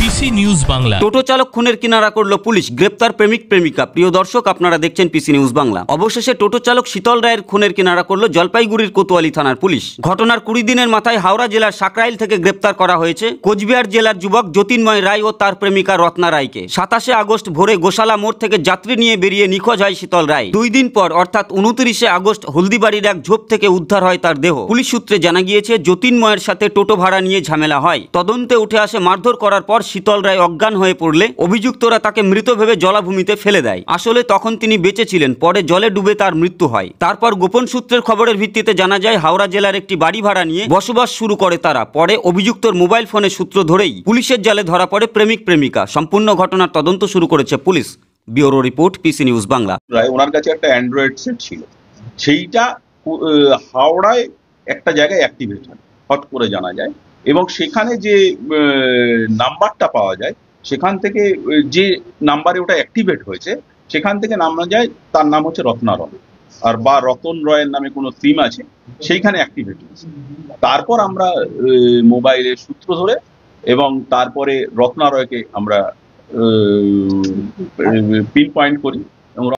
পিসি news Bangla. টোটো চালক খুনের কিনারা করলো পুলিশ, গ্রেপ্তার প্রেমিক প্রেমিকা। প্রিয় দর্শক, আপনারা দেখছেন পিসি নিউজ বাংলা। অবশেষে টোটো চালক শীতল রায়ের খুনের কিনারা করলো জলপাইগুড়ির কোতোয়ালি থানার পুলিশ। ঘটনার 20 দিনের মাথায় হাওড়া জেলার সাকরাইল থেকে গ্রেপ্তার করা হয়েছে কোচবিহার জেলার যুবক জ্যোতির্ময় রায় ও তার প্রেমিকা রত্না রায়কে। 27 আগস্ট ভোরে গোশালা মোড় থেকে যাত্রী নিয়ে বেরিয়ে নিখোঁজ হয় শীতল রায়। 2 দিন পর অর্থাৎ 29 আগস্ট হলদিবাড়ির এক ঝোপ থেকে উদ্ধার হয় তার দেহ। পুলিশ সূত্রে জানা গিয়েছে জ্যোতির্ময়ের সাথে টোটো ভাড়া নিয়ে ঝামেলা হয়। তদন্তে উঠে আসে মারধর করার পর শীতল রায় অজ্ঞান হয়ে পড়লে অভিযুক্তরা তাকে মৃত ভেবে জলাভূমিতে ফেলে দেয়। আসলে তখন তিনি বেঁচে ছিলেন, পরে জলে ডুবে তার মৃত্যু হয়। তারপর গোপন সূত্রের খবরের ভিত্তিতে জানা যায় হাওড়া জেলার একটি বাড়ি ভাড়া নিয়ে বসবাস শুরু করে তারা। পরে অভিযুক্তর মোবাইল ফোনের সূত্র ধরেই পুলিশের জালে ধরা পড়ে প্রেমিক প্রেমিকা। সম্পূর্ণ ঘটনার তদন্ত শুরু করেছে police. Bureau report, PC news Bangla. ওনার কাছে একটা অ্যান্ড্রয়েড সেট ছিল, সেইটা হাওড়ায় একটা জায়গায় অ্যাক্টিভেট হয় হট করে জানা যায়, এবং সেখানে যে নাম্বারটা পাওয়া যায় সেখান থেকে যে নাম্বারে ওটা অ্যাক্টিভেট হয়েছে সেখান থেকে নামা যায় তার নাম হচ্ছে রত্না রয়, আর বা রতন রয়ের নামে কোনো সিম আছে সেইখানে অ্যাক্টিভেট হয়েছে। তারপর আমরা মোবাইলের সূত্র ধরে এবং তারপরে রত্না রয়কে আমরা পিন পয়েন্ট করি, এবং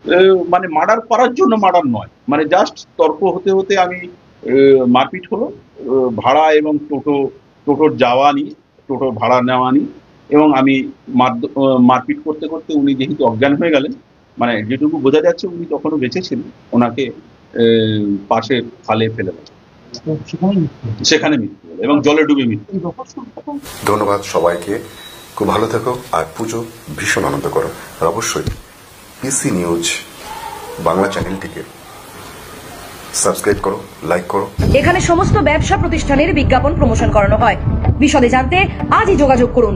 মানে মার্ডার করার জন্য মার্ডার নয়, মানে জাস্ট তর্ক হতে হতে আমি মারপিট হলো ভাড়া এবং টোটোর যাওয়া নিয়ে, টোটোর ভাড়া নেওয়া নিয়ে, এবং আমি মারপিট করতে করতে উনি যেহেতু অজ্ঞান হয়ে গেলেন, মানে যেটুকু বোঝা যাচ্ছে উনি তখনও বেঁচে ছিলেন, ওনাকে পাশে খালে ফেলে দেয়, সেখানে মৃত্যু হলো এবং জলে ডুবে মৃত্যু। ধন্যবাদ সবাইকে, খুব ভালো থাকো আর পুজো ভীষণ আনন্দ করো। আর অবশ্যই পিসি নিউজ বাংলা চ্যানেলটিকে সাবস্ক্রাইব করো, লাইক করো। এখানে সমস্ত ব্যবসা প্রতিষ্ঠানের বিজ্ঞাপন প্রমোশন করানো হয়। বিশদে জানতে আজই যোগাযোগ করুন।